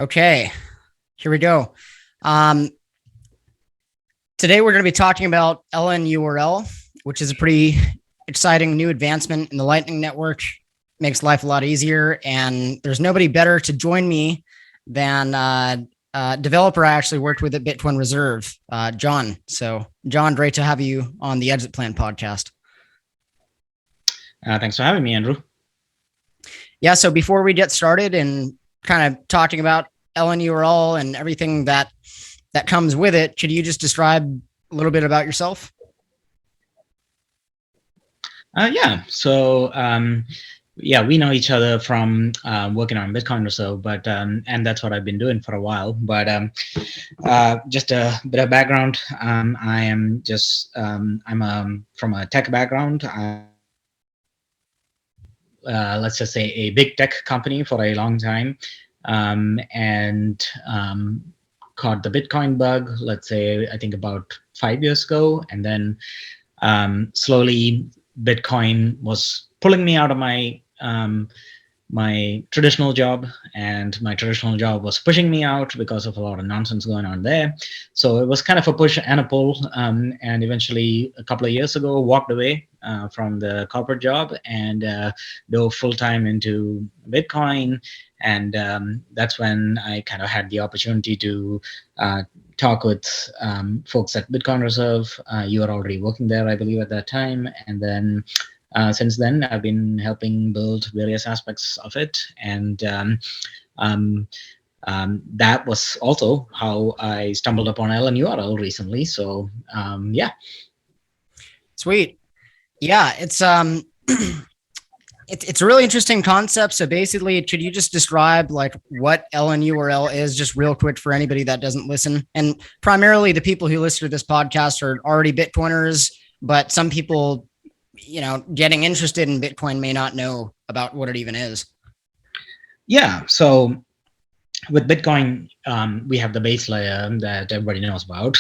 Okay, here we go. Um, Today we're going to be talking about LNURL, which is a pretty exciting new advancement in the Lightning Network. Makes life a lot easier, and there's nobody better to join me than developer I actually worked with at Bitcoin Reserve, John. So, John, great to have you on the Exit Plan podcast. Thanks for having me, Andrew. Yeah, so before we get started and kind of talking about LNURL and everything that comes with it, could you just describe a little bit about yourself? Yeah, so yeah, we know each other from working on Bitcoin Reserve, but and that's what I've been doing for a while. But just a bit of background. I am just I'm from a tech background. Let's just say a big tech company for a long time, and caught the Bitcoin bug. Let's say I think about 5 years ago, and then slowly Bitcoin was pulling me out of my traditional job, and my traditional job was pushing me out because of a lot of nonsense going on there. So it was kind of a push and a pull, and eventually a couple of years ago walked away from the corporate job and dove full-time into Bitcoin. And that's when I kind of had the opportunity to talk with folks at Bitcoin Reserve. You were already working there, I believe, at that time. And then since then, I've been helping build various aspects of it. And that was also how I stumbled upon LNURL recently. So yeah. Sweet. Yeah, it's it's a really interesting concept. So basically, could you just describe like what LNURL is, just real quick for anybody that doesn't listen? And primarily, the people who listen to this podcast are already Bitcoiners, but some people, getting interested in Bitcoin may not know about what it even is. Yeah. So with Bitcoin, we have the base layer that everybody knows about,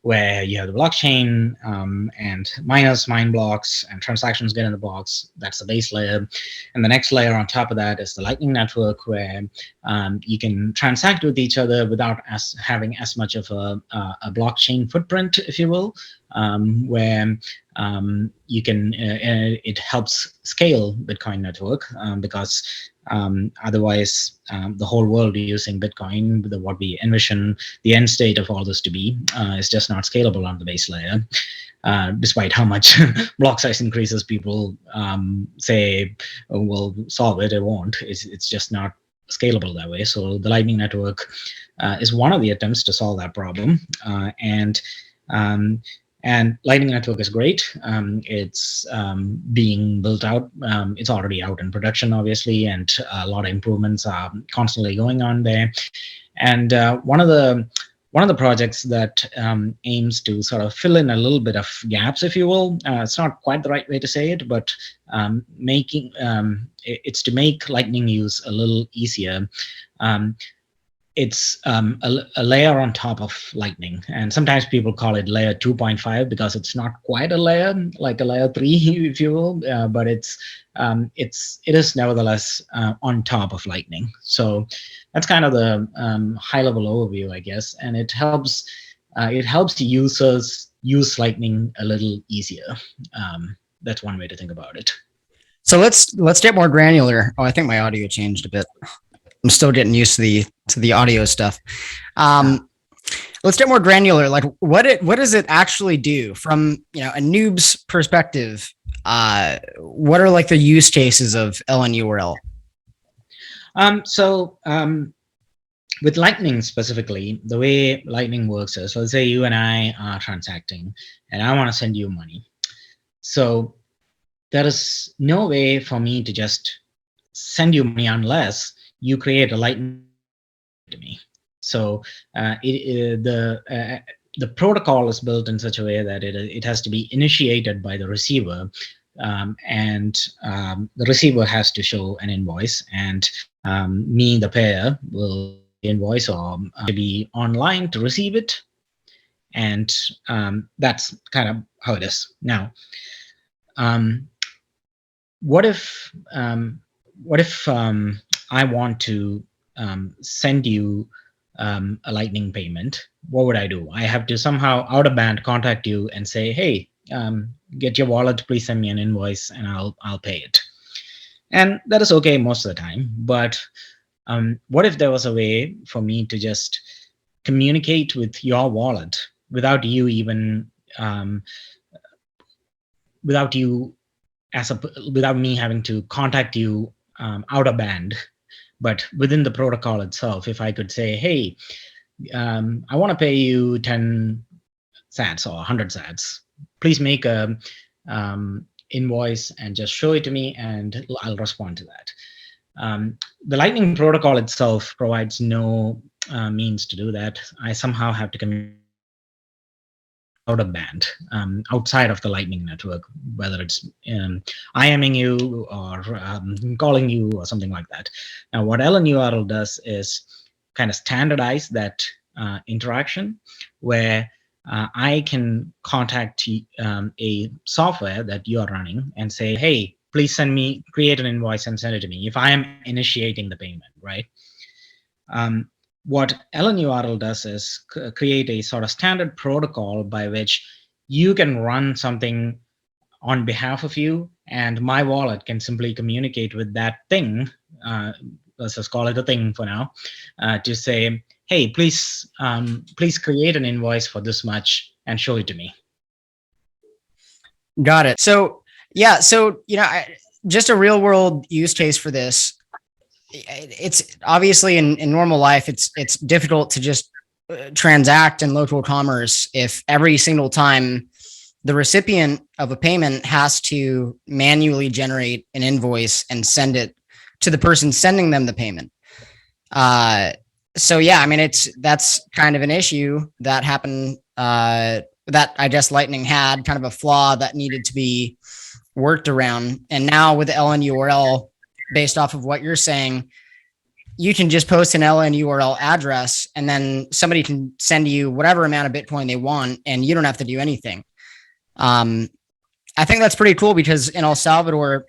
where you have the blockchain, and miners mine blocks and transactions get in the blocks. That's the base layer. And the next layer on top of that is the Lightning Network, where you can transact with each other without having as much of a blockchain footprint, if you will, where you can it helps scale Bitcoin network, because otherwise the whole world using Bitcoin, what we envision the end state of all this to be, is just not scalable on the base layer. Despite how much block size increases people say will solve it, it won't. It's just not scalable that way. So the Lightning Network is one of the attempts to solve that problem. And Lightning Network is great. It's being built out. It's already out in production, obviously, and a lot of improvements are constantly going on there. And one of the projects that aims to sort of fill in a little bit of gaps, if you will. It's not quite the right way to say it, but it's to make Lightning use a little easier. It's a layer on top of Lightning, and sometimes people call it layer 2.5 because it's not quite a layer like a layer 3, if you will, but it is nevertheless on top of Lightning. So that's kind of the high-level overview, I guess, and it helps users use Lightning a little easier. That's one way to think about it. So let's get more granular. Oh, I think my audio changed a bit. I'm still getting used to the audio stuff. Let's get more granular. Like, what does it actually do from a noob's perspective? What are like the use cases of LNURL? With Lightning specifically, the way Lightning works is, let's say you and I are transacting, and I want to send you money. So there is no way for me to just send you money unless you create a Lightning to me. So the protocol is built in such a way that it has to be initiated by the receiver, and the receiver has to show an invoice, and me, the payer, will invoice or to be online to receive it, and that's kind of how it is now. What if I want to send you a Lightning payment, what would I do? I have to somehow out of band contact you and say, hey, get your wallet, please send me an invoice, and I'll pay it. And that is okay most of the time. But what if there was a way for me to just communicate with your wallet without you even without me having to contact you out of band, but within the protocol itself? If I could say, hey, I want to pay you 10 sats or 100 sats, please make a invoice and just show it to me, and I'll respond to that. The Lightning protocol itself provides no means to do that. I somehow have to communicate out of band, outside of the Lightning network, whether it's IMing you or calling you or something like that. Now, what LNURL does is kind of standardize that interaction, where I can contact a software that you are running and say, hey, please create an invoice and send it to me if I am initiating the payment, right? What LNURL does is create a sort of standard protocol by which you can run something on behalf of you, and my wallet can simply communicate with that thing. Let's just call it a thing for now, to say, hey, please create an invoice for this much and show it to me. Got it. So yeah, just a real world use case for this. It's obviously in normal life, it's difficult to just transact in local commerce if every single time the recipient of a payment has to manually generate an invoice and send it to the person sending them the payment. So yeah, I mean, that's kind of an issue that happened, that I guess Lightning had kind of a flaw that needed to be worked around. And now with LNURL, based off of what you're saying, you can just post an LNURL address and then somebody can send you whatever amount of Bitcoin they want, and you don't have to do anything. I think that's pretty cool, because in El Salvador,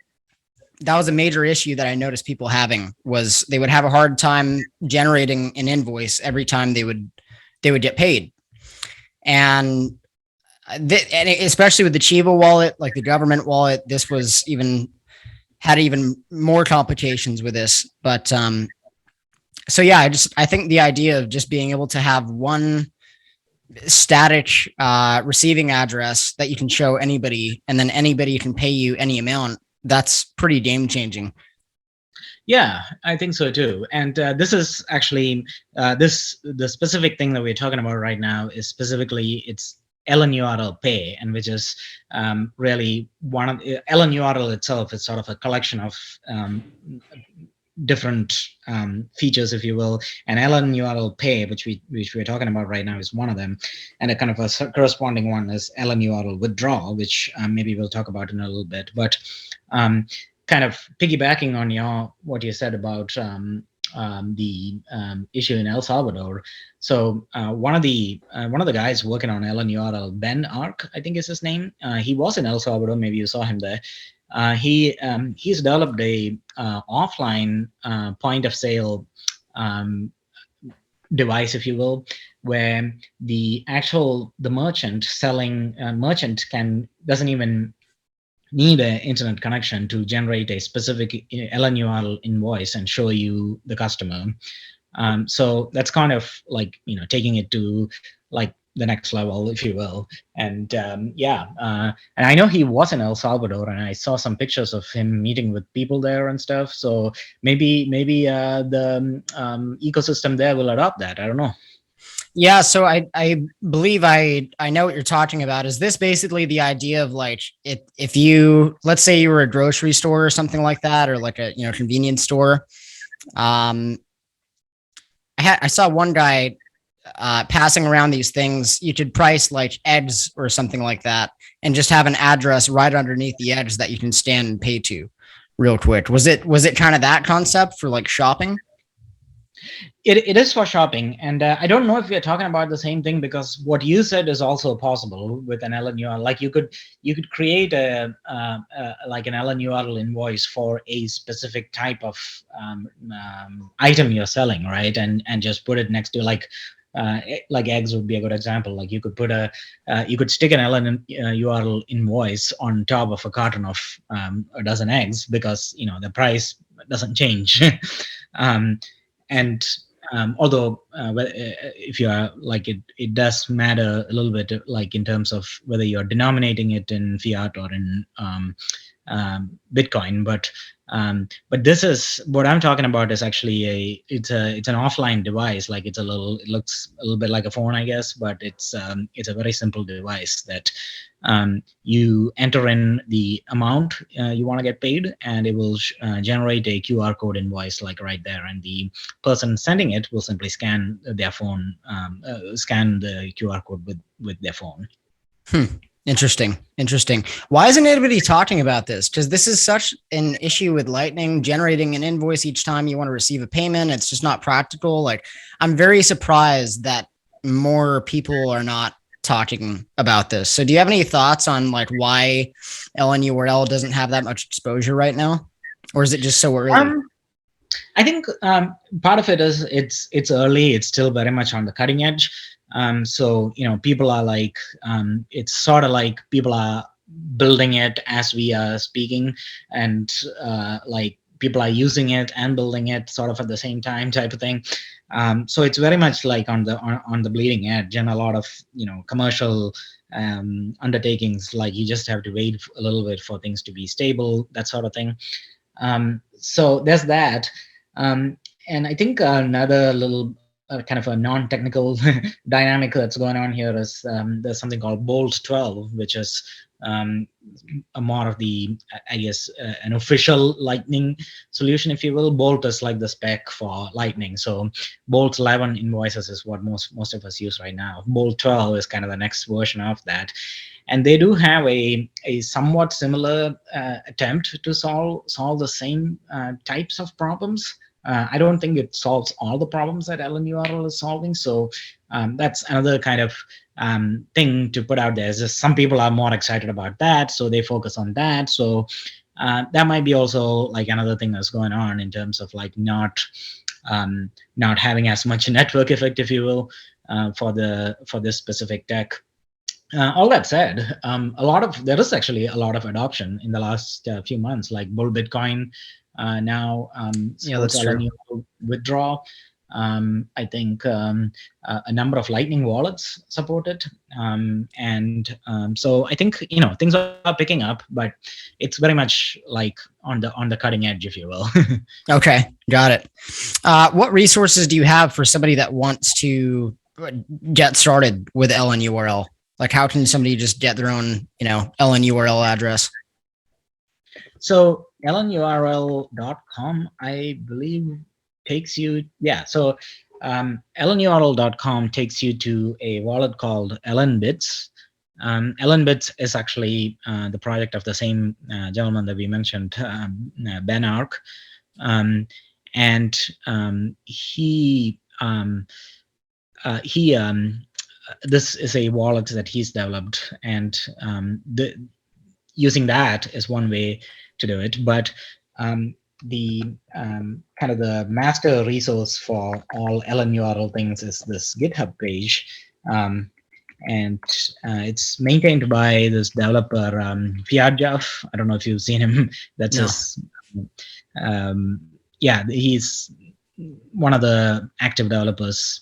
that was a major issue that I noticed people having, was they would have a hard time generating an invoice every time they would get paid. And especially with the Chiva wallet, like the government wallet, this was had even more complications with this. But so yeah, I think the idea of just being able to have one static receiving address that you can show anybody, and then anybody can pay you any amount, that's pretty game changing. Yeah, I think so too. And this is actually the specific thing that we're talking about right now is specifically it's LNURL Pay, and which is really one of LNURL itself is sort of a collection of different features, if you will. And LNURL Pay, which we're talking about right now, is one of them. And a kind of a corresponding one is LNURL Withdraw, which maybe we'll talk about in a little bit. But kind of piggybacking on what you said about the issue in El Salvador. So one of the guys working on LNURL, Ben Ark, I think is his name. He was in El Salvador. Maybe you saw him there. He's developed a offline point of sale device, if you will, where the merchant selling merchant doesn't even need an internet connection to generate a specific LNURL invoice and show you the customer. So that's kind of like, taking it to like the next level, if you will. And and I know he was in El Salvador, and I saw some pictures of him meeting with people there and stuff. So maybe the ecosystem there will adopt that. I don't know. Yeah, so I believe I know what you're talking about. Is this basically the idea of like, if you, let's say you were a grocery store or something like that, or like a convenience store. I saw one guy passing around these things. You could price like eggs or something like that, and just have an address right underneath the eggs that you can scan and pay to real quick. Was it kind of that concept for like shopping? It is for shopping, and I don't know if we are talking about the same thing, because what you said is also possible with an LNURL. Like you could create like an LNURL invoice for a specific type of item you're selling, right? And just put it next to like eggs would be a good example. Like you could put you could stick an LNURL invoice on top of a carton of a dozen eggs, because the price doesn't change. um, and although if you are like it does matter a little bit, like in terms of whether you're denominating it in fiat or in Bitcoin. But this is what I'm talking about is actually it's an offline device. Like it looks a little bit like a phone, I guess, but it's a very simple device that you enter in the amount you want to get paid, and it will generate a QR code invoice like right there, and the person sending it will simply scan their phone, scan the QR code with their phone. Interesting. Why isn't anybody talking about this? Because this is such an issue with Lightning. Generating an invoice each time you want to receive a payment, it's just not practical. Like, I'm very surprised that more people are not talking about this. So do you have any thoughts on like why LNURL doesn't have that much exposure right now? Or is it just so early? I think part of it is it's early. It's still very much on the cutting edge. So people are like, it's sort of like people are building it as we are speaking, and like people are using it and building it sort of at the same time, type of thing. So it's very much like on the bleeding edge, and a lot of commercial undertakings, like you just have to wait a little bit for things to be stable, that sort of thing. So there's that. And I think another little kind of a non-technical dynamic that's going on here is there's something called Bolt 12, which is a more of the, I guess, an official Lightning solution, if you will. Bolt is like the spec for Lightning. So Bolt 11 invoices is what most of us use right now. Bolt 12 is kind of the next version of that. And they do have a somewhat similar attempt to solve the same types of problems. I don't think it solves all the problems that LNURL is solving. So that's another kind of thing to put out there. Is just some people are more excited about that, so they focus on that. So that might be also like another thing that's going on in terms of like not having as much network effect, if you will, for this specific tech. All that said, there is actually a lot of adoption in the last few months, like Bull Bitcoin now that's true. LNURL Withdraw. I think a number of Lightning wallets support it, and so I think things are picking up, but it's very much like on the cutting edge, if you will. Okay, got it. What resources do you have for somebody that wants to get started with LNURL? Like, how can somebody just get their own, LNURL address? So LNURL.com, I believe, takes you, so LNURL.com takes you to a wallet called LNBits. LNBits is actually the project of the same gentleman that we mentioned, Ben Ark. And he this is a wallet that he's developed, and using that is one way to do it. But the kind of the master resource for all LNURL things is this GitHub page, and it's maintained by this developer, Fiat. I don't know if you've seen him. That's his. He's one of the active developers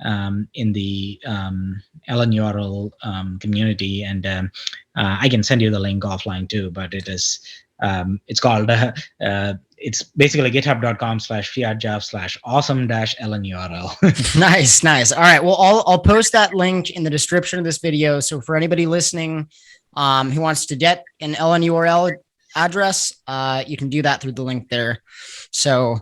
in the LNURL community, and I can send you the link offline too. But it is it's called it's basically github.com/fiatjav/awesome-LNURL. Nice. All right. Well, I'll post that link in the description of this video. So for anybody listening who wants to get an LNURL address, you can do that through the link there. So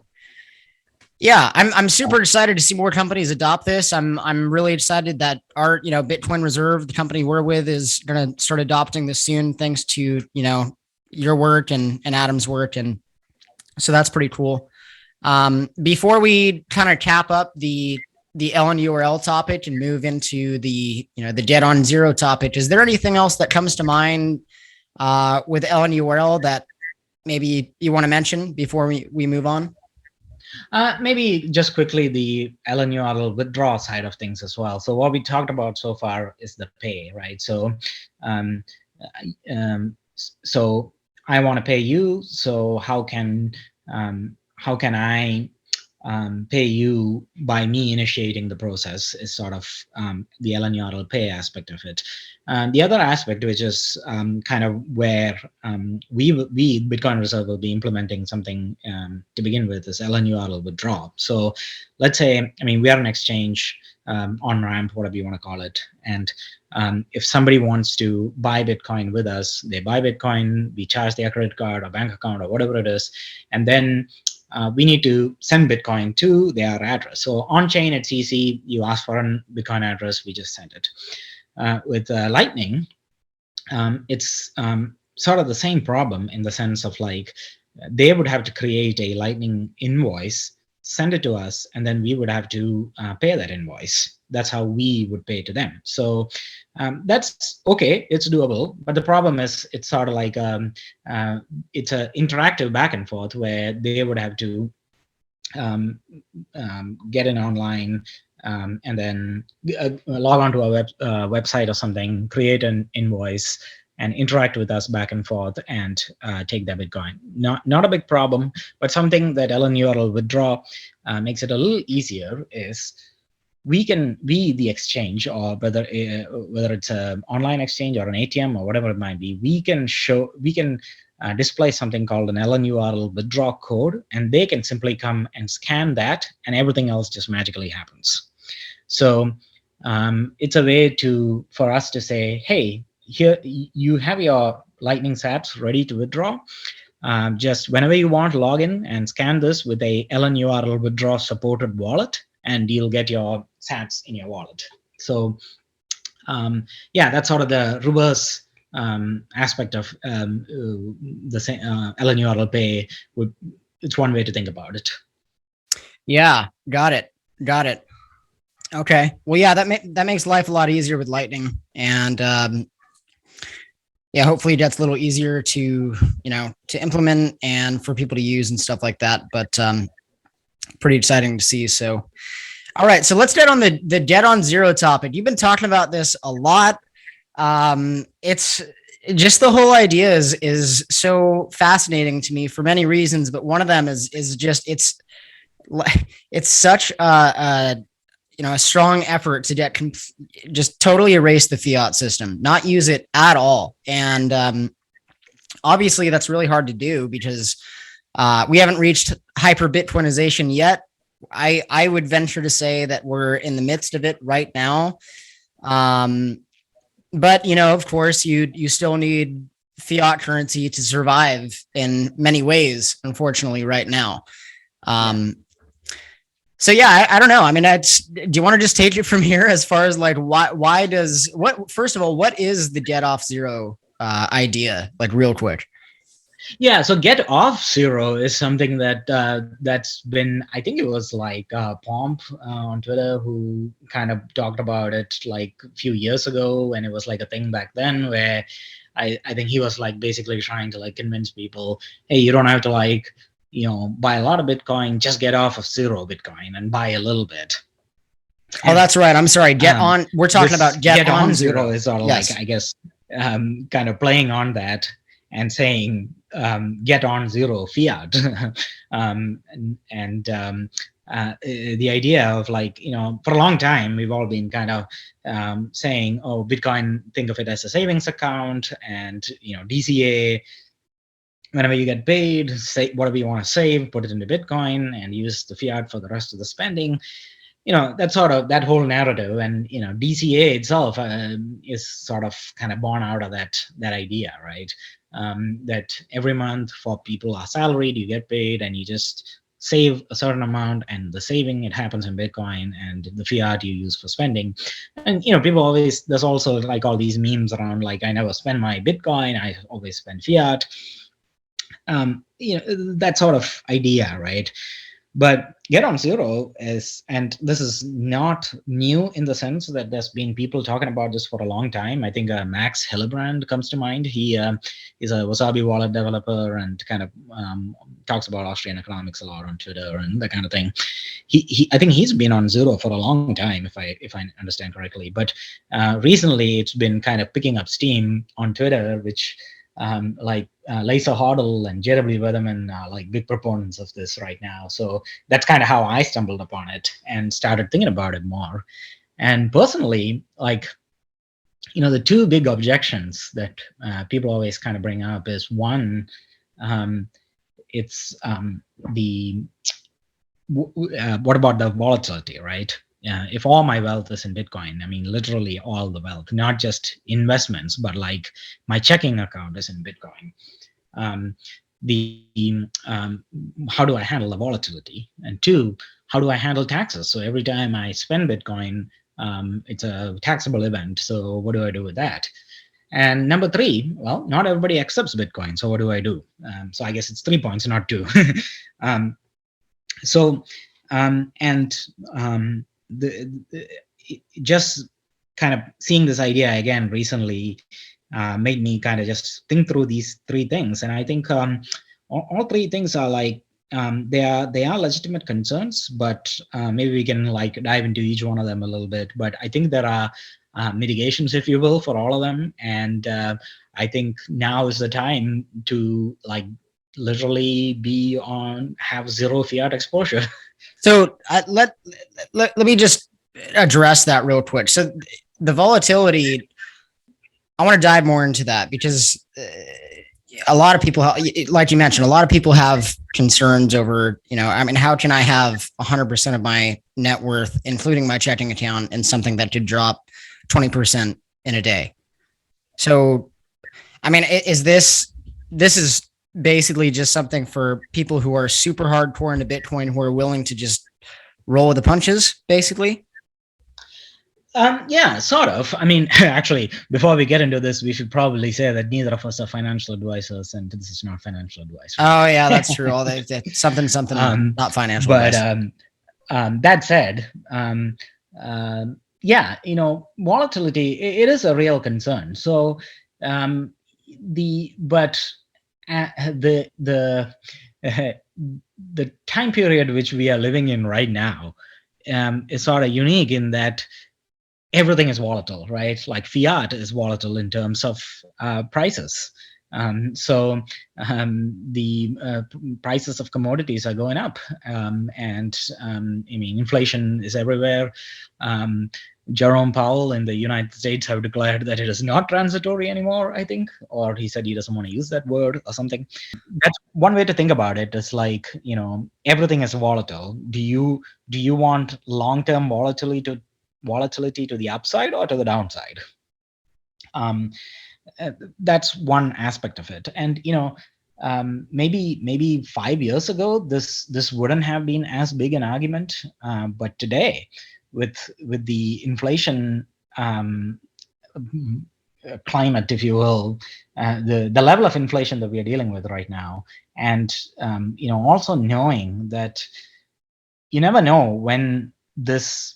yeah, I'm super excited to see more companies adopt this. I'm really excited that our Bitcoin Reserve, the company we're with, is going to start adopting this soon, thanks to your work and Adam's work, and so that's pretty cool. Before we kind of cap up the LNURL topic and move into the the dead on zero topic, is there anything else that comes to mind with LNURL that maybe you want to mention before we move on? Maybe just quickly the LNURL withdraw side of things as well. So what we talked about so far is the pay, right? So, um, so I want to pay you. So how can I pay you by me initiating the process is sort of the LNURL pay aspect of it. The other aspect, which is kind of where we Bitcoin Reserve will be implementing something to begin with, is LNURL withdraw. So let's say, I mean, we are an exchange, on ramp, whatever you want to call it, and if somebody wants to buy Bitcoin with us, they buy Bitcoin, we charge their credit card or bank account or whatever it is, and then we need to send Bitcoin to their address. So on chain, it's easy. You ask for a Bitcoin address, we just send it. With Lightning, it's sort of the same problem in the sense of like they would have to create a Lightning invoice, send it to us, and then we would have to pay that invoice. That's how we would pay to them. So that's okay, it's doable. But the problem is it's sort of like it's an interactive back and forth where they would have to get in online, and then log onto a website or something, create an invoice, and interact with us back and forth and take that Bitcoin. Not a big problem, but something that LNURL withdraw makes it a little easier is we, the exchange, or whether it's an online exchange or an ATM or whatever it might be, we can display something called an LNURL withdraw code, and they can simply come and scan that, and everything else just magically happens. So it's a way for us to say, hey, here you have your Lightning sats ready to withdraw. Just whenever you want, log in and scan this with a LNURL withdraw supported wallet, and you'll get your sats in your wallet. So yeah, that's sort of the reverse aspect of the LNURL pay. It's one way to think about it. Yeah, got it. Okay, well, yeah, that makes life a lot easier with Lightning, and yeah, hopefully that's a little easier to to implement and for people to use and stuff like that. But pretty exciting to see. So, all right, so let's get on the dead on zero topic. You've been talking about this a lot. It's just the whole idea is so fascinating to me for many reasons, but one of them is just it's such a strong effort to get just totally erase the fiat system, not use it at all. And obviously that's really hard to do because we haven't reached hyper Bitcoinization yet. I would venture to say that we're in the midst of it right now. But of course you still need fiat currency to survive in many ways, unfortunately, right now. So yeah, I don't know. I mean, do you want to just take it from here as far as like first of all, what is the get off zero idea, like real quick? Yeah, so get off zero is something that that's been, I think it was like Pomp on Twitter who kind of talked about it like a few years ago, and it was like a thing back then where I think he was like basically trying to like convince people, hey, you don't have to like buy a lot of Bitcoin, just get off of zero Bitcoin and buy a little bit. Oh, that's right. I'm sorry. We're talking about get on zero is sort of like, I guess, kind of playing on that and saying get on zero fiat. The idea of like, for a long time, we've all been kind of saying, oh, Bitcoin, think of it as a savings account, and, DCA, whenever you get paid, say whatever you want to save, put it into Bitcoin and use the fiat for the rest of the spending. That's sort of that whole narrative, and DCA itself is sort of kind of born out of that idea, right? That every month for people are salaried, you get paid, and you just save a certain amount, and the saving, it happens in Bitcoin, and the fiat you use for spending. And people always, there's also like all these memes around like, I never spend my Bitcoin, I always spend fiat. That sort of idea, right? But get on zero is, and this is not new in the sense that there's been people talking about this for a long time. I think Max Hillebrand comes to mind. He is a Wasabi wallet developer and kind of talks about Austrian economics a lot on Twitter and that kind of thing. I think he's been on zero for a long time, if I understand correctly. But recently, it's been kind of picking up steam on Twitter, which Lisa Hoddle and JW Weatherman are like big proponents of this right now. So that's kind of how I stumbled upon it and started thinking about it more. And personally, like, the two big objections that people always kind of bring up is one, it's the what about the volatility, right? If all my wealth is in Bitcoin, I mean, literally all the wealth, not just investments, but like my checking account is in Bitcoin. How do I handle the volatility? And two, how do I handle taxes? So every time I spend Bitcoin, it's a taxable event. So what do I do with that? And number three, well, not everybody accepts Bitcoin. So what do I do? So I guess it's 3 points, not two. Just kind of seeing this idea again recently made me kind of just think through these three things. And I think all three things are like, they are legitimate concerns, but maybe we can like dive into each one of them a little bit. But I think there are mitigations, if you will, for all of them. And I think now is the time to like literally have zero fiat exposure. So let me just address that real quick. So the volatility, I want to dive more into that because a lot of people, like you mentioned, a lot of people have concerns over, I mean, how can I have 100% of my net worth, including my checking account, in something that could drop 20% in a day? So, I mean, this is basically just something for people who are super hardcore into Bitcoin, who are willing to just roll with the punches, basically? Yeah, sort of. I mean, actually, before we get into this, we should probably say that neither of us are financial advisors, and this is not financial advice. Right? Oh, yeah, that's true. All that something, not financial but, advice. That said, yeah, volatility, it is a real concern. So, the time period which we are living in right now is sort of unique in that everything is volatile, right? Like fiat is volatile in terms of prices. So the prices of commodities are going up, and I mean, inflation is everywhere. Jerome Powell in the United States have declared that it is not transitory anymore, I think, or he said he doesn't want to use that word or something. That's one way to think about it. Is like, everything is volatile. Do you want long-term volatility to the upside or to the downside? That's one aspect of it. And maybe 5 years ago this wouldn't have been as big an argument, but today with the inflation climate, if you will, the level of inflation that we are dealing with right now, and also knowing that you never know when this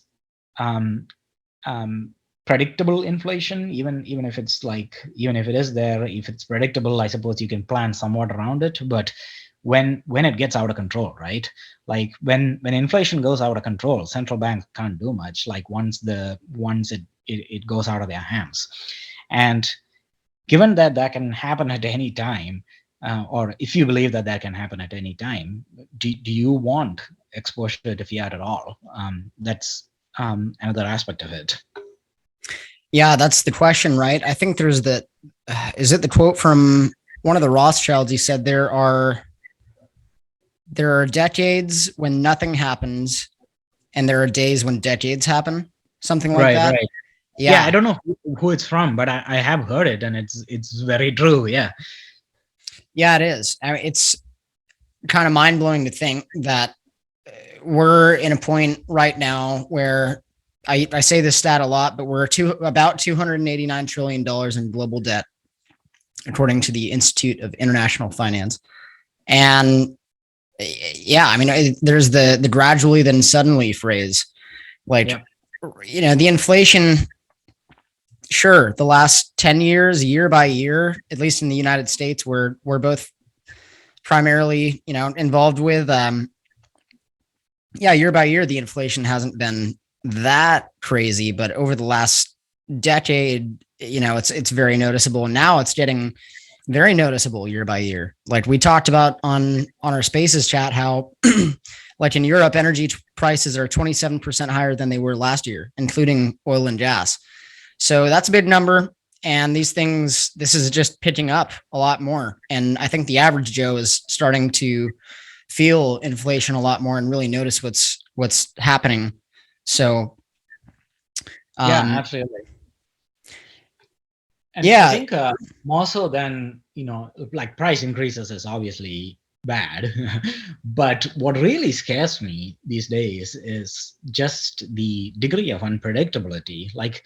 predictable inflation, even if it's like, even if it is there, if it's predictable, I suppose you can plan somewhat around it. But when it gets out of control, right? Like when inflation goes out of control, central banks can't do much. Like once it goes out of their hands, and given that can happen at any time, or if you believe that can happen at any time, do you want exposure to fiat at all? That's another aspect of it. Yeah, that's the question, right? I think there's is it the quote from one of the Rothschilds? He said there are decades when nothing happens, and there are days when decades happen. Something like that. Right. Yeah, I don't know who it's from, but I have heard it, and it's very true. Yeah. Yeah, it is. I mean, it's kind of mind-blowing to think that we're in a point right now where I say this stat a lot, but we're about $289 trillion in global debt, according to the Institute of International Finance. And Yeah, I mean, there's the gradually then suddenly phrase. Like, Yep. the inflation, sure, the last 10 years, year by year, at least in the United States, we're both primarily, involved with, year by year, the inflation hasn't been that crazy, but over the last decade, it's very noticeable. And now it's getting very noticeable year by year. Like we talked about on our Spaces chat, how like in Europe, energy prices are 27% higher than they were last year, including oil and gas. So that's a big number. And this is just picking up a lot more. And I think the average Joe is starting to feel inflation a lot more and really notice what's happening. So Yeah, absolutely. And yeah, I think more so than, like price increases is obviously bad. But what really scares me these days is just the degree of unpredictability. Like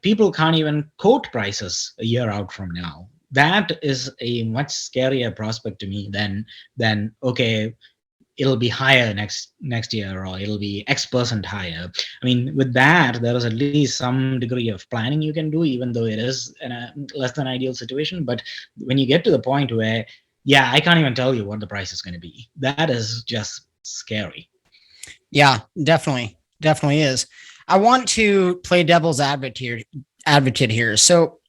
people can't even quote prices a year out from now. That is a much scarier prospect to me than okay, it'll be higher next year, or it'll be X% higher. I mean, with that, there is at least some degree of planning you can do, even though it is in a less than ideal situation. But when you get to the point where, yeah, I can't even tell you what the price is going to be, that is just scary. Yeah, definitely is. I want to play devil's advocate here. So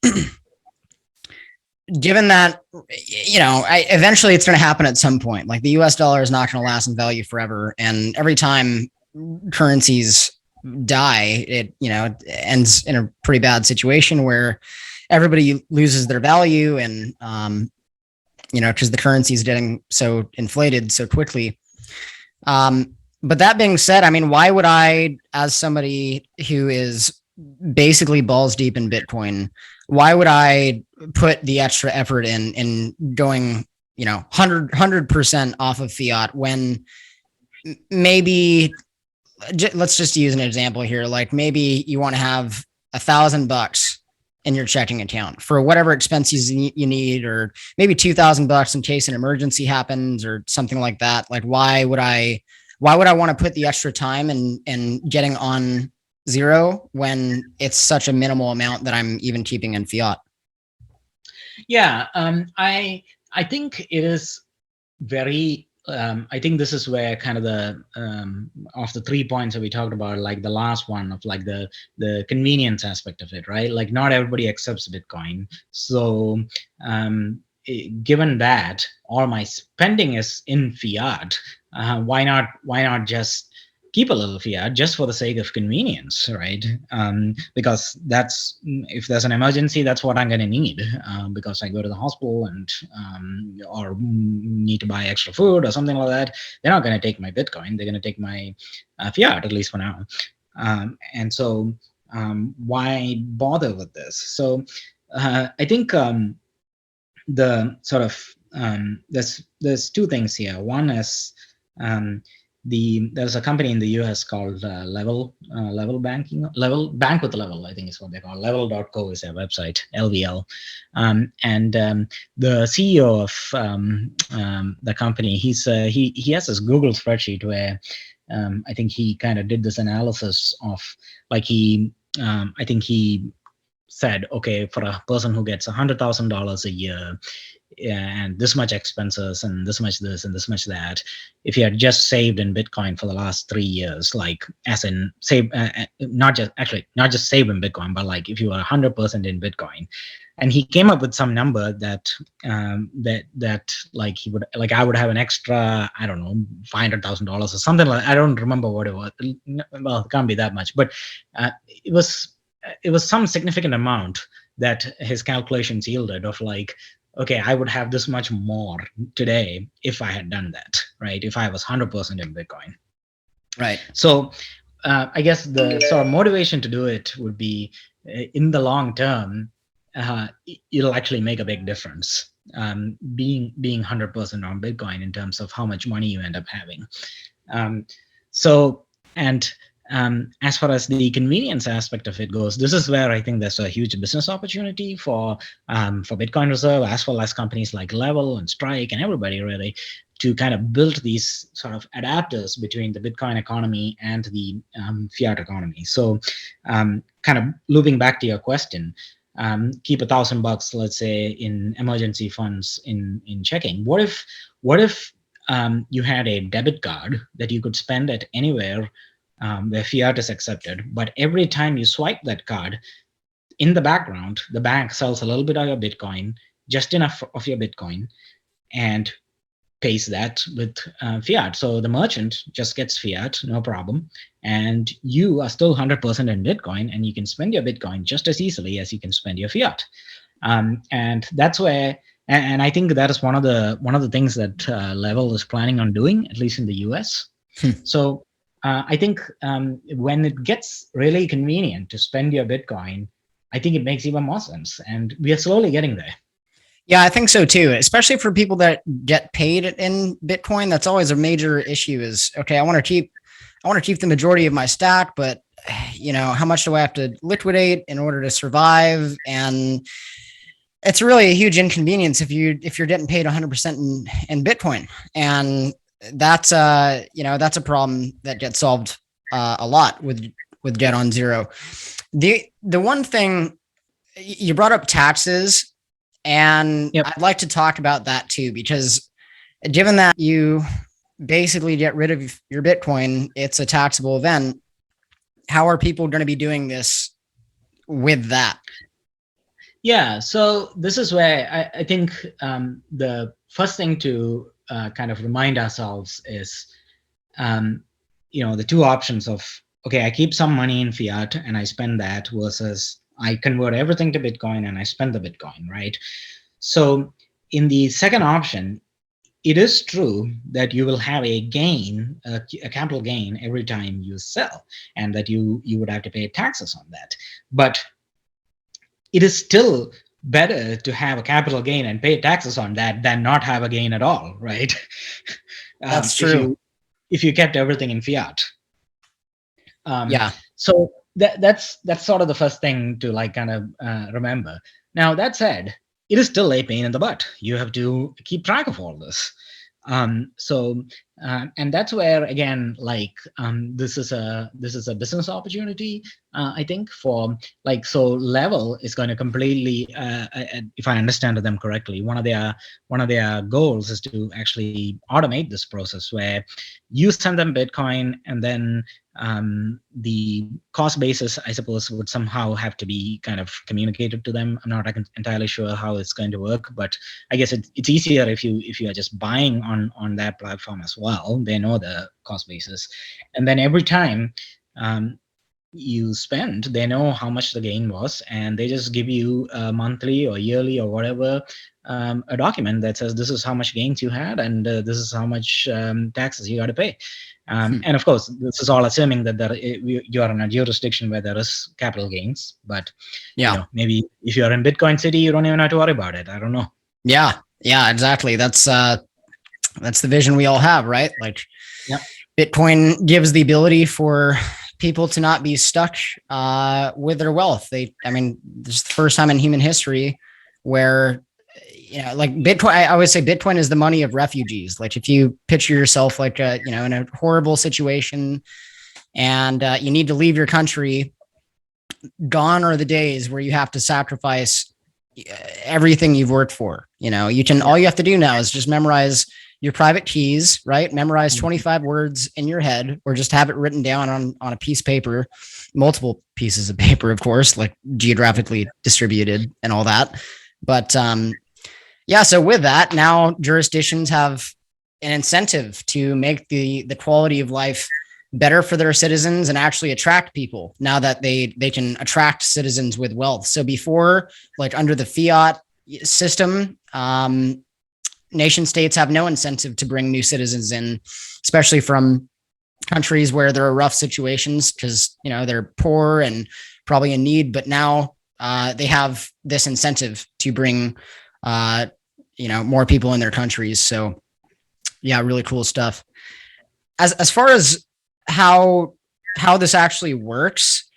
given that, eventually it's going to happen at some point. Like the US dollar is not going to last in value forever. And every time currencies die, it ends in a pretty bad situation where everybody loses their value. And, because the currency is getting so inflated so quickly. But that being said, I mean, why would I, as somebody who is basically balls deep in Bitcoin, why would I put the extra effort in going, 100% off of fiat when maybe, let's just use an example here. Like maybe you want to have $1,000 in your checking account for whatever expenses you need, or maybe $2,000 in case an emergency happens or something like that. Like, why would I want to put the extra time in getting on zero when it's such a minimal amount that I'm even keeping in fiat? Yeah, I think it is very. I think this is where kind of the of the 3 points that we talked about, like the last one of like the convenience aspect of it, right? Like not everybody accepts Bitcoin, so given that all my spending is in fiat, why not just keep a little fiat just for the sake of convenience, right? Because that's, if there's an emergency, that's what I'm going to need, because I go to the hospital and or need to buy extra food or something like that. They're not going to take my Bitcoin. They're going to take my fiat, at least for now. And so why bother with this? So I think the sort of there's two things here. One is there's a company in the US called Level Bank with Level, I think is what they call. Level.co is their website, LVL. And the CEO of the company, he has this Google spreadsheet where I think he kind of did this analysis of, like, I think he said, okay, for a person who gets $100,000 a year, and this much expenses and this much this and this much that, if you had just saved in Bitcoin for the last 3 years, like as in save, not just save in Bitcoin, but like if you were 100% in Bitcoin, and he came up with some number that that like he would, like I would have an extra, I don't know, $500,000 or something like, I don't remember what it was. Well, it can't be that much, but it was some significant amount that his calculations yielded of, like, okay, I would have this much more today if I had done that, right? If I was 100% in Bitcoin. Right. So I guess the sort of motivation to do it would be, in the long term, it'll actually make a big difference, being 100% on Bitcoin in terms of how much money you end up having. As far as the convenience aspect of it goes, this is where I think there's a huge business opportunity for Bitcoin Reserve, as well as companies like Level and Strike and everybody, really, to kind of build these sort of adapters between the Bitcoin economy and the fiat economy. So kind of looping back to your question, keep $1,000, let's say, in emergency funds in checking. What if you had a debit card that you could spend at anywhere where fiat is accepted, but every time you swipe that card, in the background, the bank sells a little bit of your Bitcoin, just enough of your Bitcoin, and pays that with fiat. So the merchant just gets fiat, no problem. And you are still 100% in Bitcoin, and you can spend your Bitcoin just as easily as you can spend your fiat. And that's where, and I think that is one of the things that Level is planning on doing, at least in the US. So I think when it gets really convenient to spend your Bitcoin, I think it makes even more sense. And we are slowly getting there. Yeah, I think so too, especially for people that get paid in Bitcoin. That's always a major issue is, okay, I want to keep the majority of my stack, but how much do I have to liquidate in order to survive? And it's really a huge inconvenience if you're getting paid 100% in Bitcoin. And that's a problem that gets solved a lot with Get on Zero. The one thing you brought up, taxes. And yep, I'd like to talk about that too, because given that you basically get rid of your Bitcoin, it's a taxable event. How are people going to be doing this with that? Yeah, so this is where I think the first thing to kind of remind ourselves is, the two options of, okay, I keep some money in fiat and I spend that, versus I convert everything to Bitcoin and I spend the Bitcoin, right? So in the second option, it is true that you will have a gain, a capital gain every time you sell, and that you would have to pay taxes on that. But it is still better to have a capital gain and pay taxes on that than not have a gain at all, right? That's true. If you kept everything in fiat. Yeah. So that's sort of the first thing to kind of remember. Now, that said, it is still a pain in the butt. You have to keep track of all this. And that's where, again, this is a business opportunity, I think, for so Level is going to completely, if I understand them correctly, one of their goals is to actually automate this process where you send them Bitcoin, and then the cost basis, I suppose, would somehow have to be kind of communicated to them. I'm not entirely sure how it's going to work, but I guess it's easier if you are just buying on that platform as well. They know the cost basis, and then every time you spend, they know how much the gain was, and they just give you monthly or yearly or whatever a document that says this is how much gains you had, and this is how much taxes you got to pay. And of course, this is all assuming that you are in a jurisdiction where there is capital gains. But yeah, maybe if you are in Bitcoin City, you don't even have to worry about it. I don't know. Yeah, exactly. That's the vision we all have, right? Like, yep. Bitcoin gives the ability for people to not be stuck with their wealth. This is the first time in human history where, like Bitcoin, I always say Bitcoin is the money of refugees. Like, if you picture yourself in a horrible situation and you need to leave your country, gone are the days where you have to sacrifice everything you've worked for. All you have to do now is just memorize your private keys, right? Memorize 25 words in your head, or just have it written down on a piece of paper, multiple pieces of paper, of course, like geographically distributed and all that. But so with that, now jurisdictions have an incentive to make the quality of life better for their citizens and actually attract people, now that they can attract citizens with wealth. So before, under the fiat system, nation states have no incentive to bring new citizens in, especially from countries where there are rough situations, because they're poor and probably in need. But now they have this incentive to bring more people in their countries. So yeah, really cool stuff. As far as how this actually works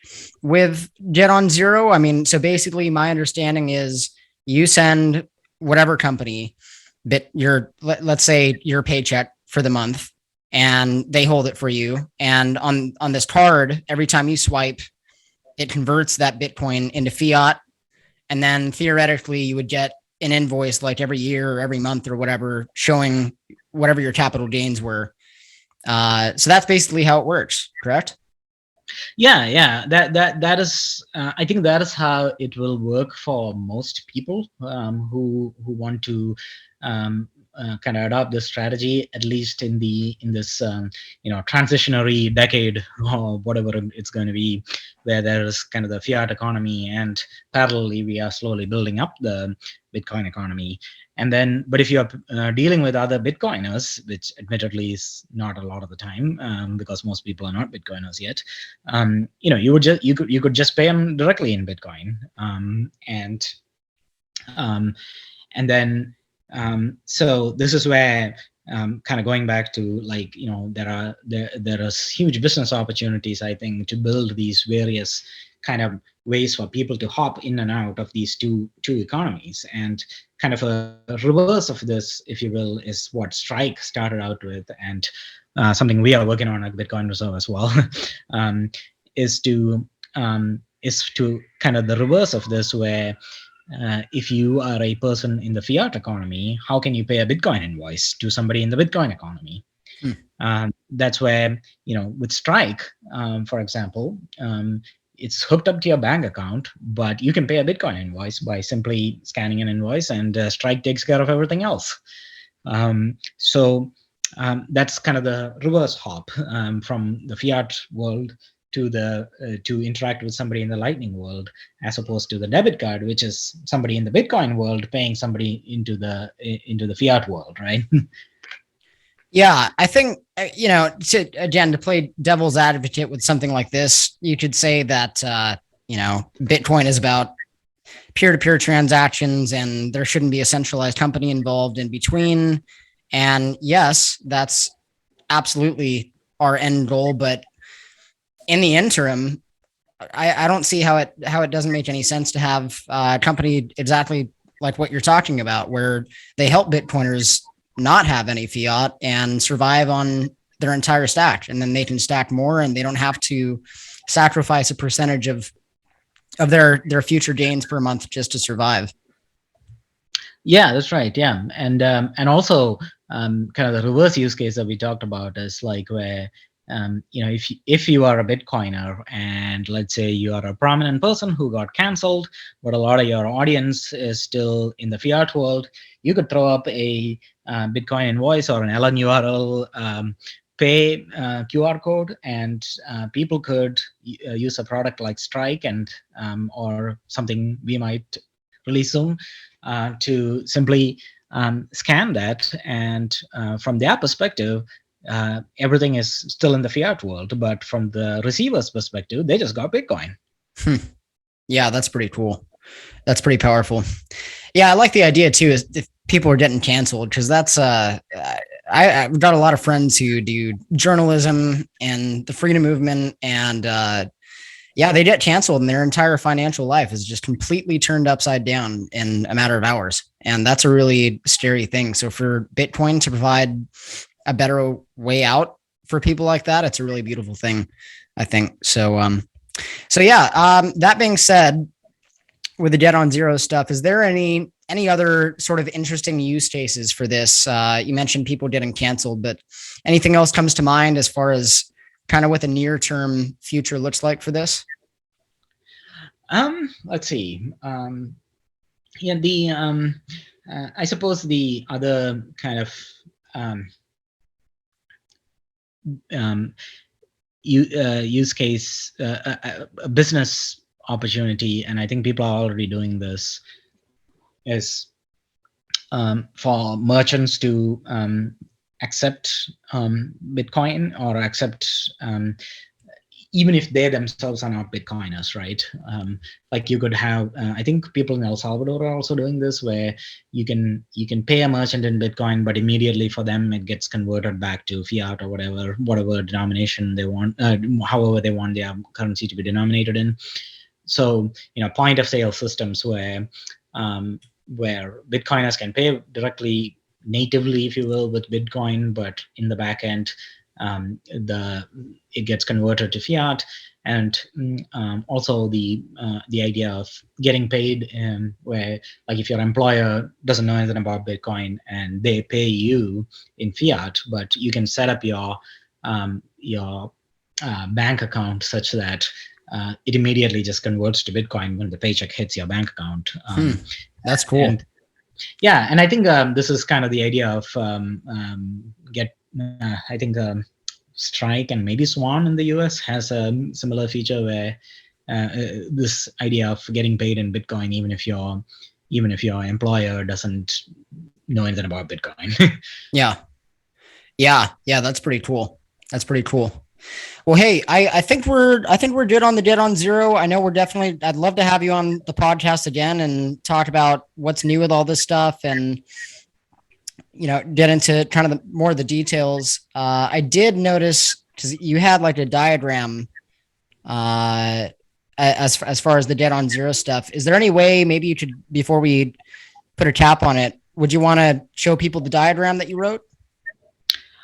with Get on Zero, so basically my understanding is you send whatever company let's say your paycheck for the month, and they hold it for you. And on this card, every time you swipe, it converts that Bitcoin into fiat, and then theoretically you would get an invoice like every year or every month or whatever, showing whatever your capital gains were. So that's basically how it works, correct? Yeah. That is. I think that is how it will work for most people who want to kind of adopt this strategy, at least in this transitionary decade or whatever it's going to be, where there is kind of the fiat economy, and parallelly we are slowly building up the Bitcoin economy. And then, but if you're dealing with other Bitcoiners, which admittedly is not a lot of the time, because most people are not Bitcoiners yet, you could just pay them directly in Bitcoin, and then so this is where kind of going back to, like, there are huge business opportunities, I think, to build these various kind of ways for people to hop in and out of these two economies. And kind of a reverse of this, if you will, is what Strike started out with, and something we are working on at Bitcoin Reserve as well, is to kind of the reverse of this, where if you are a person in the fiat economy, how can you pay a Bitcoin invoice to somebody in the Bitcoin economy? That's where, with Strike, for example, it's hooked up to your bank account, but you can pay a Bitcoin invoice by simply scanning an invoice, and Strike takes care of everything else. So that's kind of the reverse hop from the fiat world to interact with somebody in the Lightning world, as opposed to the debit card, which is somebody in the Bitcoin world paying somebody into the fiat world, right? Yeah, I think to play devil's advocate with something like this, you could say that Bitcoin is about peer-to-peer transactions, and there shouldn't be a centralized company involved in between. And yes, that's absolutely our end goal, but in the interim, I don't see how it doesn't make any sense to have a company exactly like what you're talking about, where they help Bitcoiners not have any fiat and survive on their entire stack, and then they can stack more, and they don't have to sacrifice a percentage of their future gains per month just to survive. Yeah, that's right. Yeah, and also kind of the reverse use case that we talked about is like where if you are a Bitcoiner, and let's say you are a prominent person who got canceled, but a lot of your audience is still in the fiat world, you could throw up a Bitcoin invoice or an LNURL pay QR code, and people could use a product like Strike and or something we might release soon to simply scan that, and from their perspective, everything is still in the fiat world, but from the receiver's perspective, they just got Bitcoin. Yeah, that's pretty cool. That's pretty powerful. Yeah, I like the idea too, is if people are getting canceled, because that's I've got a lot of friends who do journalism and the freedom movement, and yeah, they get canceled and their entire financial life is just completely turned upside down in a matter of hours. And that's a really scary thing. So for Bitcoin to provide a better way out for people like that, it's a really beautiful thing, I think. So that being said, with the debt on zero stuff, is there any other sort of interesting use cases for this? You mentioned people getting canceled, but anything else comes to mind as far as kind of what the near term future looks like for this? Let's see. I suppose the other kind of use case, a business opportunity, and I think people are already doing this, is for merchants to accept Bitcoin, or accept even if they themselves are not Bitcoiners, right? Like you could have, I think people in El Salvador are also doing this, where you can pay a merchant in Bitcoin, but immediately for them it gets converted back to fiat or whatever denomination they want, however they want their currency to be denominated in. So point of sale systems where Bitcoiners can pay directly natively, if you will, with Bitcoin, but in the back end, it gets converted to fiat. And also the idea of getting paid, where like if your employer doesn't know anything about Bitcoin and they pay you in fiat, but you can set up your bank account such that it immediately just converts to Bitcoin when the paycheck hits your bank account. That's cool. And yeah, and I think this is kind of the idea of I think Strike and maybe Swan in the US has a similar feature where this idea of getting paid in Bitcoin, even if your employer doesn't know anything about Bitcoin. Yeah, that's pretty cool. Well, hey, I think we're good on the dead on zero. I know I'd love to have you on the podcast again and talk about what's new with all this stuff and get into kind of more of the details. I did notice because you had like a diagram as far as the dead on zero stuff. Is there any way maybe you could, before we put a cap on it, would you want to show people the diagram that you wrote?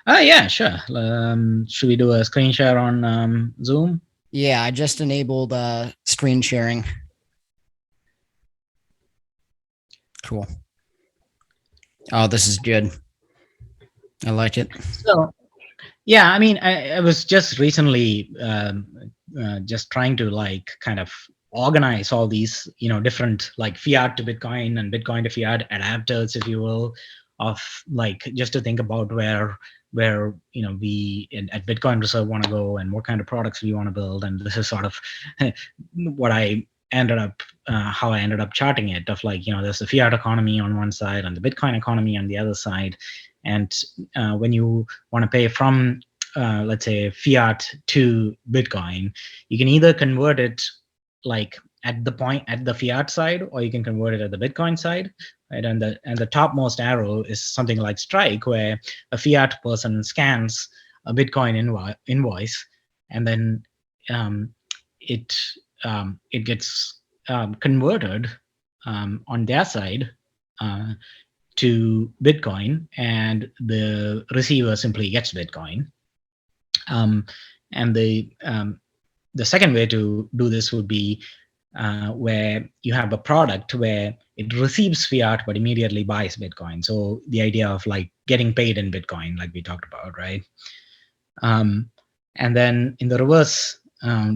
Yeah, sure. Should we do a screen share on Zoom? Yeah, I just enabled screen sharing. Cool. Oh, this is good. I like it. So, yeah, I mean, I was just recently just trying to like kind of organize all these, different like fiat to Bitcoin and Bitcoin to fiat adapters, if you will, of like just to think about where we at Bitcoin Reserve want to go and what kind of products we want to build. And this is sort of what I ended up how I ended up charting it, of like, there's the fiat economy on one side and the Bitcoin economy on the other side. And when you want to pay from let's say fiat to Bitcoin, you can either convert it like at the fiat side, or you can convert it at the Bitcoin side, right? And the topmost arrow is something like Strike, where a fiat person scans a Bitcoin invoice, and then it gets converted on their side to Bitcoin, and the receiver simply gets Bitcoin. And the second way to do this would be where you have a product where it receives fiat but immediately buys Bitcoin. So the idea of like getting paid in Bitcoin, like we talked about, right? And then in the reverse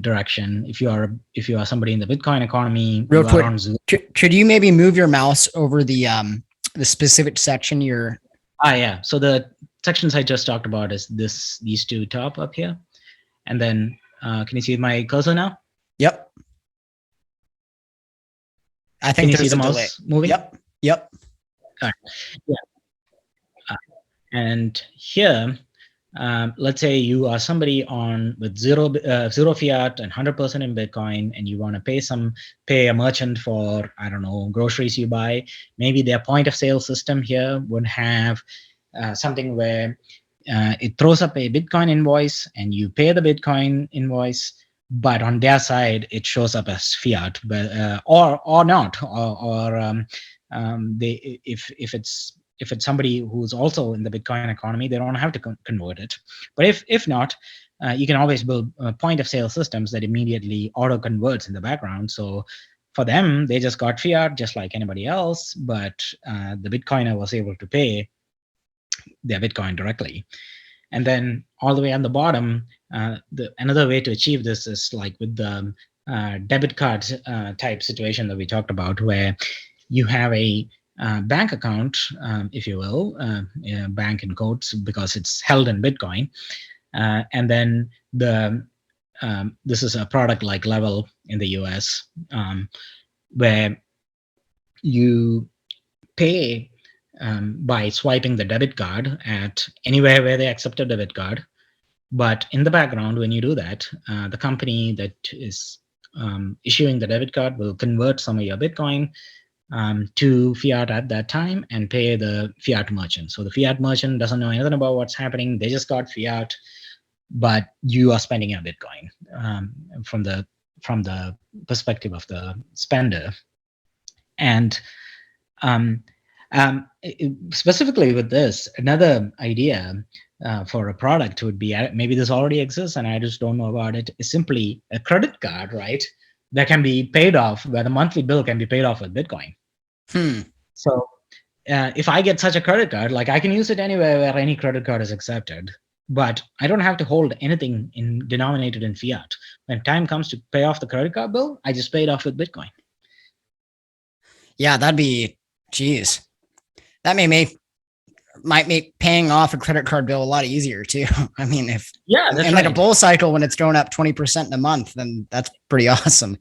direction, if you are somebody in the Bitcoin economy, real quick, could you maybe move your mouse over the specific section you're? Yeah. So the sections I just talked about is these two top up here, and then can you see my cursor now? Yep. I think can you see the mouse moving? Yep. All right. Yeah. And here, let's say you are somebody with zero fiat and 100% in Bitcoin, and you want to pay a merchant for, I don't know, groceries you buy. Maybe their point of sale system here would have something where it throws up a Bitcoin invoice and you pay the Bitcoin invoice, but on their side it shows up as fiat, but or not, or if it's somebody who's also in the Bitcoin economy, they don't have to convert it. But if not, you can always build point of sale systems that immediately auto converts in the background. So for them, they just got fiat just like anybody else, but the Bitcoiner was able to pay their Bitcoin directly. And then all the way on the bottom, another way to achieve this is like with the debit card type situation that we talked about, where you have a bank account, if you will, bank in quotes, because it's held in Bitcoin. And then this is a product like Level in the US, where you pay by swiping the debit card at anywhere where they accept a debit card. But in the background, when you do that, the company that is issuing the debit card will convert some of your Bitcoin to fiat at that time and pay the fiat merchant. So the fiat merchant doesn't know anything about what's happening. They just got fiat, but you are spending your Bitcoin from the perspective of the spender. And Specifically with this, another idea for a product would be, maybe this already exists and I just don't know about it, is simply a credit card, right? That can be paid off, where the monthly bill can be paid off with Bitcoin. So if I get such a credit card, like I can use it anywhere where any credit card is accepted, but I don't have to hold anything denominated in fiat. When time comes to pay off the credit card bill, I just pay it off with Bitcoin. Yeah, that'd be, geez, that might make paying off a credit card bill a lot easier too. I mean, if that's in right. like a bull cycle when it's going up 20% in a month, then that's pretty awesome.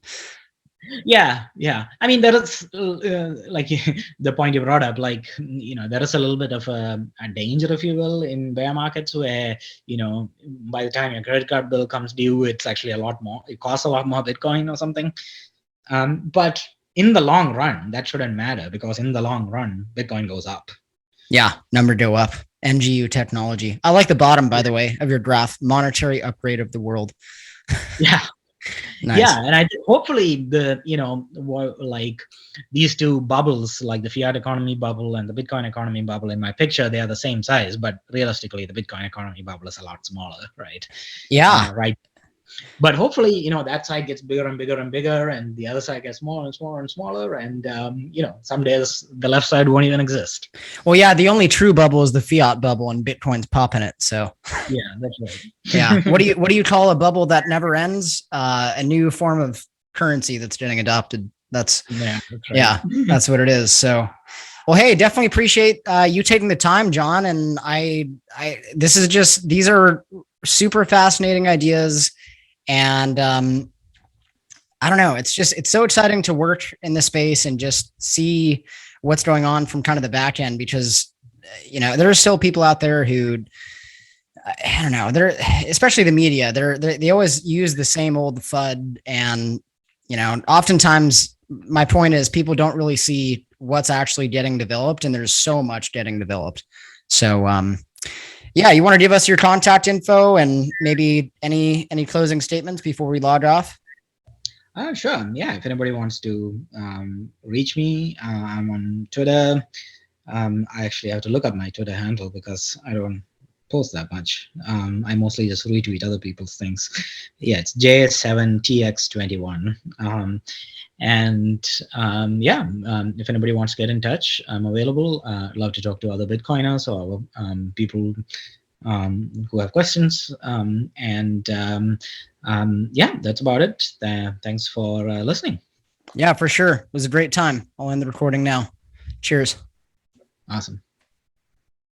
Yeah. I mean, there is like the point you brought up, like, there is a little bit of a danger, if you will, in bear markets where, by the time your credit card bill comes due, it's actually a lot more, it costs a lot more Bitcoin or something. But in the long run, that shouldn't matter, because in the long run, Bitcoin goes up. Yeah, number go up. NGU technology. I like the bottom, by the way, of your graph. Monetary upgrade of the world. Yeah. Nice. Yeah, and hopefully like these two bubbles, like the fiat economy bubble and the Bitcoin economy bubble, in my picture, they are the same size, but realistically, the Bitcoin economy bubble is a lot smaller, right? Yeah. Right. But hopefully, that side gets bigger and bigger and bigger, and the other side gets smaller and smaller and smaller, and some days the left side won't even exist. Well, yeah, the only true bubble is the fiat bubble, and Bitcoin's popping it. So yeah, that's right. Yeah. What do you call a bubble that never ends? A new form of currency that's getting adopted. That's right. Yeah, that's what it is. So, well, hey, definitely appreciate you taking the time, John. And these are super fascinating ideas. And I don't know, it's so exciting to work in this space and just see what's going on from kind of the back end, because, there are still people out there who, I don't know, they're, especially the media, they always use the same old FUD. And, oftentimes my point is people don't really see what's actually getting developed, and there's so much getting developed. So, yeah, you want to give us your contact info and maybe any closing statements before we log off? Sure. Yeah, if anybody wants to reach me, I'm on Twitter. I actually have to look up my Twitter handle because I don't post that much. I mostly just retweet other people's things. Yeah, it's JS7TX21. If anybody wants to get in touch, I'm available. I'd love to talk to other Bitcoiners or people who have questions. That's about it. Thanks for listening. Yeah, for sure. It was a great time. I'll end the recording now. Cheers. Awesome.